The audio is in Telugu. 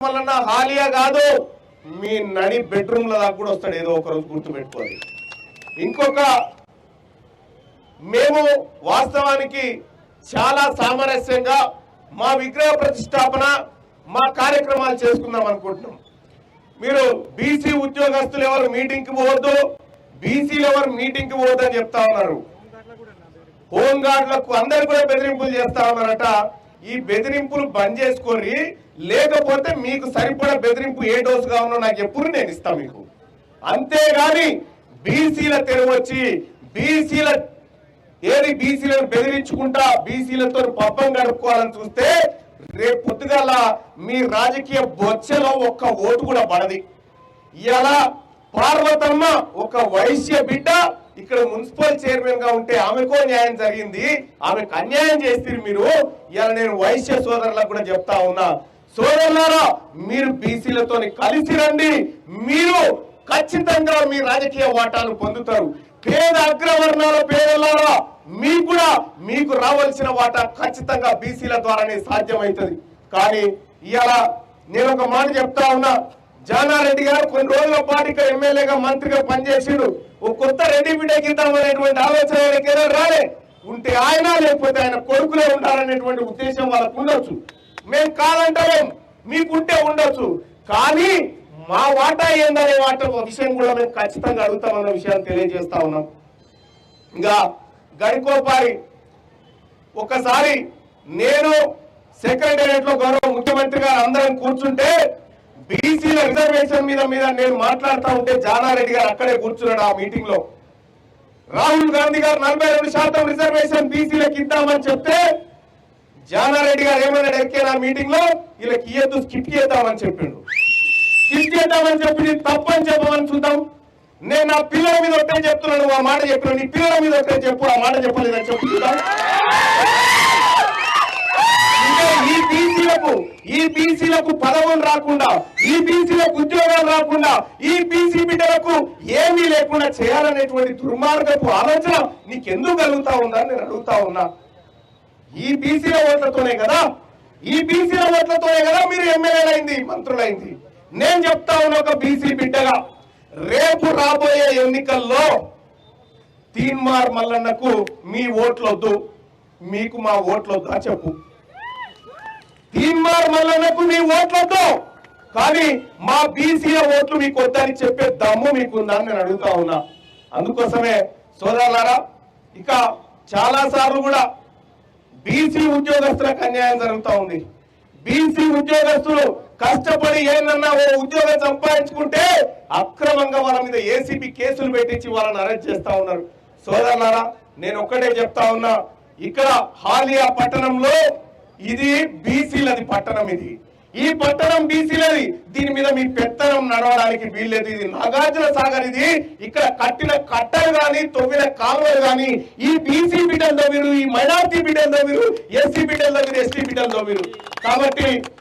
మళ్ళా హాలియా కాదు మీ నడి బెడ్రూమ్ లో దాకా కూడా వస్తాడు ఏదో ఒక రోజు గుర్తుపెట్టుకోవాలి. ఇంకొక మేము వాస్తవానికి చాలా సామరస్యంగా మా విగ్రహ ప్రతిష్టాపన మా కార్యక్రమాలు చేసుకుందాం అనుకుంటున్నాం. మీరు బీసీ ఉద్యోగస్తులు ఎవరు మీటింగ్ కి పోవద్దు, బీసీలు ఎవరు మీటింగ్ కి పోవద్దు అని చెప్తా ఉన్నారు. హోంగార్డులకు అందరు కూడా బెదిరింపులు చేస్తా ఉన్నారట. ఈ బెదిరింపులు బంద్ చేసుకోరి, లేకపోతే మీకు సరిపడా బెదిరింపు ఏ డోసుగా ఉన్నో నాకు ఎప్పుడు నేను ఇస్తా మీకు. అంతేగాని బీసీల తెరువు వచ్చి బీసీలను బెదిరించుకుంటా బీసీలతో పబ్బం గడుపుకోవాలని చూస్తే రేపు పొద్దుగాల మీ రాజకీయ బొచ్చెలో ఒక్క ఓటు కూడా పడది. ఇలా పార్వతమ్మ ఒక వైశ్య బిడ్డ ఇక్కడ మున్సిపల్ చైర్మన్ గా ఉంటే ఆమెకో న్యాయం జరిగింది, ఆమెకు అన్యాయం చేస్తారు మీరు. ఇలా నేను వైశ్య సోదరులకు కూడా చెప్తా ఉన్నా, సోదరులారా మీరు బీసీలతో కలిసి రండి, మీరు ఖచ్చితంగా మీ రాజకీయ వాటాను పొందుతారు. పేద అగ్రవర్ణాల పేదలారా మీకు రావాల్సిన వాటా ఖచ్చితంగా బీసీల ద్వారానే సాధ్యమవుతుంది. కానీ ఇవాళ నేను ఒక మాట చెప్తా ఉన్నా, జానారెడ్డి గారు కొన్ని రోజుల పాటు ఇక్కడ ఎమ్మెల్యేగా మంత్రిగా పనిచేసిండు. ఒక కొత్త రెడ్డి బిడ్డకిద్దామనేటువంటి ఆలోచన ఏదో రాలే ఉంటే ఆయన, లేకపోతే ఆయన కొడుకులే ఉండాలనేటువంటి ఉద్దేశం వాళ్ళకు ఉండొచ్చు. మేము కాదంటాం, మీకుంటే ఉండొచ్చు. కానీ మా వాటా ఏందనే విషయం కూడా మేము ఖచ్చితంగా అడుగుతామన్న విషయాన్ని తెలియజేస్తా ఉన్నాం. ఇంకా గడికోపారి ఒకసారి నేను సెక్రటేరియట్ లో గౌరవ ముఖ్యమంత్రి గారు అందరం కూర్చుంటే బీసీల రిజర్వేషన్ మీద నేను మాట్లాడుతూ ఉంటే జానారెడ్డి గారు అక్కడే కూర్చున్నాడు ఆ మీటింగ్ లో. రాహుల్ గాంధీ గారు 42% రిజర్వేషన్ బీసీలకు ఇద్దామని చెప్తే జానారెడ్డి గారు ఏమన్నాడు ఎక్కేనా మీటింగ్ లో, వీళ్ళకి ఇయ్యద్దు స్కిప్ చేద్దామని చెప్పిండు. స్కిప్ చేద్దామని చెప్పి తప్పని చెప్పమని చూద్దాం. నేను నా పిల్లల మీద ఒకటే చెప్తున్నాను, ఆ మాట చెప్పినాను. నీ పిల్లల మీద ఒకటే చెప్పు, ఆ మాట చెప్పలేదని చెప్పు చూద్దాం. ఈ బీసీలకు పదవులు రాకుండా, ఈ బీసీలకు ఉద్యోగాలు రాకుండా, ఈ బీసీ బిడ్డలకు ఏమీ లేకుండా చేయాలనేటువంటి దుర్మార్గపు ఆలోచన నీకెందుకు కలుగుతా ఉందా నేను అడుగుతా ఉన్నా. ఈ బీసీల ఓట్లతోనే కదా మీరు ఎమ్మెల్యేలైంది, మంత్రులైంది. నేను చెప్తా ఉన్నా ఒక బీసీ బిడ్డగా, రేపు రాబోయే ఎన్నికల్లో తీన్మార్ మల్లన్నకు మీ ఓట్లొద్దు, మీకు మా ఓట్లొద్దు అని చెప్పు. తీన్మార్ మల్లన్నకు మీ ఓట్లొద్దు, కానీ మా బీసీల ఓట్లు మీకు వద్దని చెప్పే దమ్ము మీకుందని నేను అడుగుతా ఉన్నా. అందుకోసమే సోదరులారా, ఇక చాలా సార్లు కూడా బీసీ ఉద్యోగస్తులకు అన్యాయం జరుగుతూ ఉంది. బీసీ ఉద్యోగస్తులు కష్టపడి ఏమన్నా ఓ ఉద్యోగం సంపాదించుకుంటే అక్రమంగా వాళ్ళ మీద ఏసీబీ కేసులు పెట్టించి వాళ్ళని అరెస్ట్ చేస్తా ఉన్నారు. సోదరులారా, నేను ఒక్కటే చెప్తా ఉన్నా, ఇక్కడ హాలియా పట్టణంలో ఇది బీసీలది పట్టణం, ఈ పట్టణం బీసీలది. దీని మీద మీ పెత్తనం నడవడానికి వీల్లేదు. ఇది నాగార్జున సాగర్, ఇది ఇక్కడ కట్టిన కట్టలు గాని తొవ్విన కాలువలు గాని ఈ బీసీ బిడ్డలతో మీరు, ఈ మైనార్టీ బిడ్డలతో మీరు, ఎస్సీ బిడ్డలతో మీరు, ఎస్టీ బిడ్డలతో మీరు. కాబట్టి